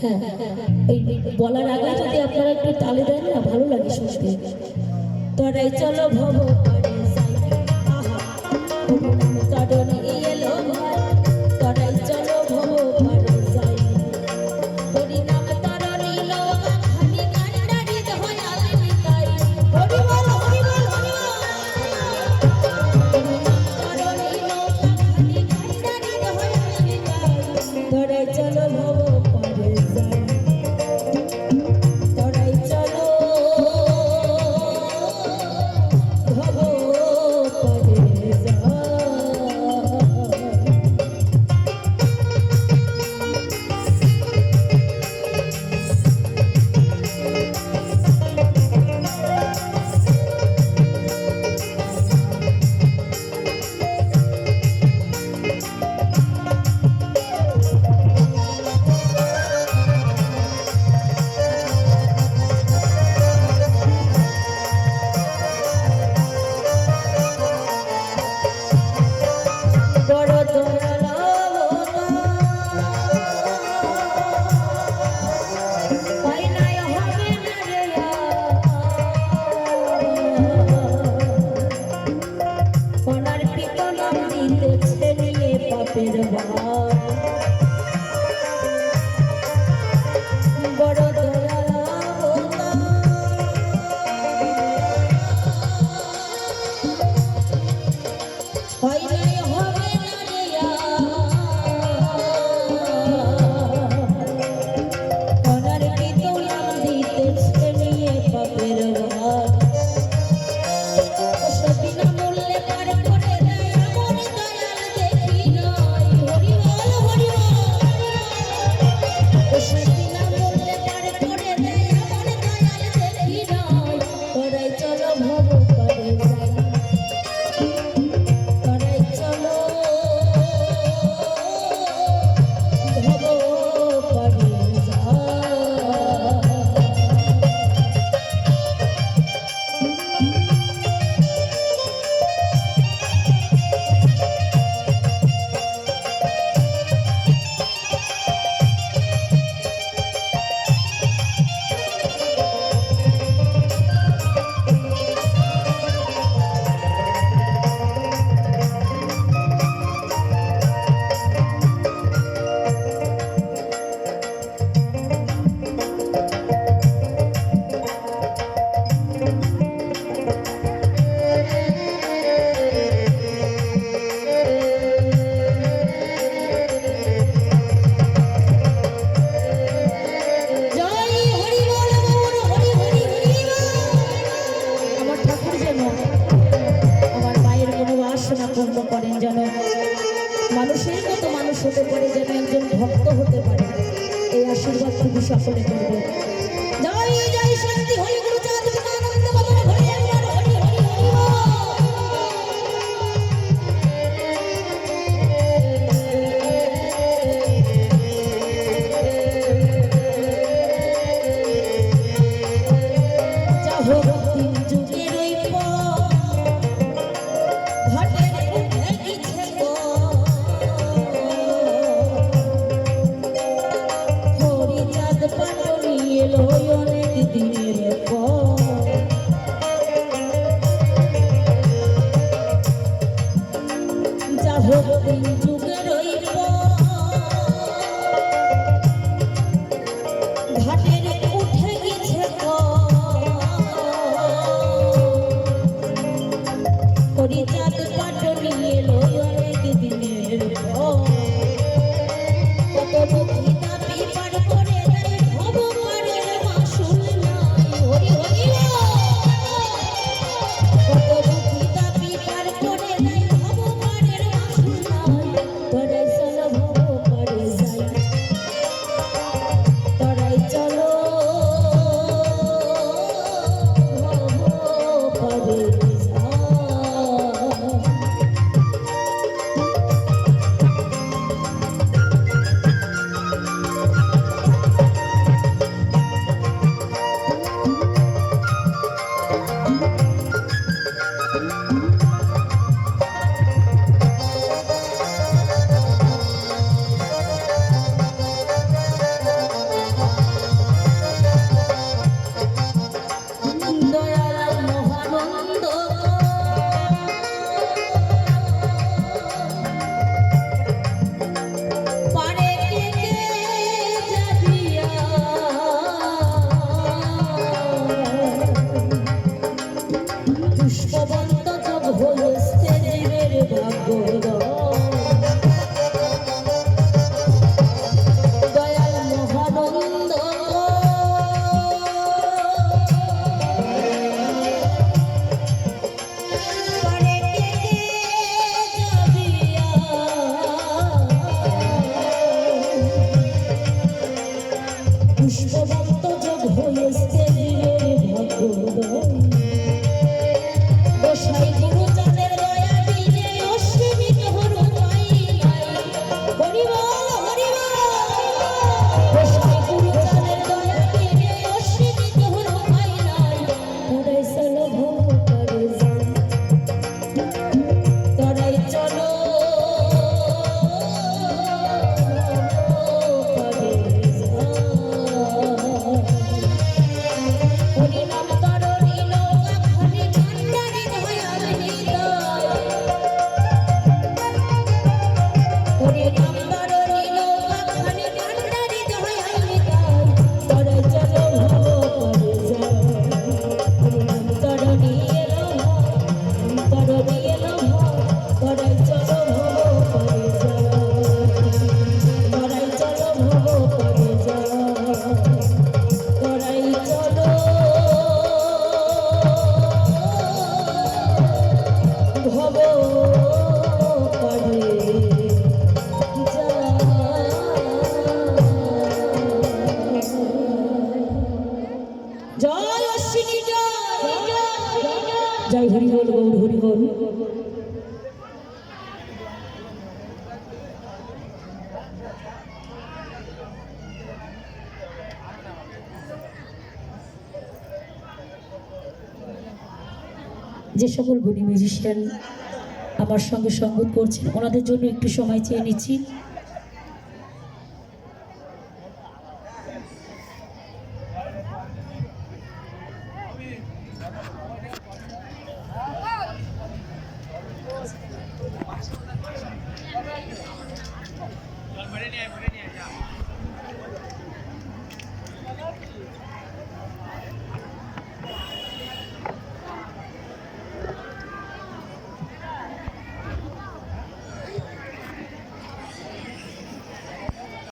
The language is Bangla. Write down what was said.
হ্যাঁ, ওই বলার আগে যদি আপনারা একটু তালে দেন না ভালো লাগে শুনতে। তরাই চলো ভব পারে যাই, আহা তরণী এলো ভাই, তরাই চলো ভব পারে যাই। হরি নাম তরণী নৌকা খানি কান্ডারি দয়াল নিতাই, হরি বল হরি বল হরি বল। হরি নাম তরণী নৌকা খানি কান্ডারি দয়াল নিতাই, তরাই চলো ভব পারে যাই। তরাই চলো ভব পারে বড় দয়াল পাই নাই হবে না রে, ওনার পিতন দিতেছে নিয়ে পাপের ভার। বড় দয়াল পাই নাই হবে না রে, ওনার পিতন দিতেছে নিয়ে পাপের ভার। বিনা মূল্যে পার করে দেয় এমন দয়াল দেখি নাই, হরি বল হরি বল। বিনা মূল্যে পার করে দেয় এমন দয়াল দেখি নাই, তরাই চলো ভব পারে যাই। তরাই চলো ভব পারে যাই। জয় হরি বল গৌর হরি হরি হরি বল। আমার ঠাকুর যেন আমার মায়ের মনোবাসনা পূর্ণ করেন, যেন মানুষের মতো মানুষ হতে পারে, যেন একজন ভক্ত হতে পারে। এই আশীর্বাদ তুমি সকলে করবে। জয় জয় শান্তি হরি গুরু চাঁদ বিমানন্দ বাবার ঘরে একবার হরি হরি হরি বল। যা হোক তিন যুগের ওই ঘটের উঠে গেছে গো, হরি চাঁদ পাটনি পুষ্পবন্ত যোগ হয়েছে ভগবান গোসাই গুরু চাঁদের দয়া দিলে অসীমিত হরু নাই হরিবল হরিবল গোসাই গুরু চাঁদের দয়া দিলে অসীমিত হরু নাই তোরাই চলো ভব করে যান তোরাই চলো জয় হরি বল গৌর হরি বল যে সকল গুণী মিউজিশিয়ান আমার সঙ্গে সঙ্গত করছেন ওনাদের জন্য একটু সময় চেয়ে নিচ্ছি।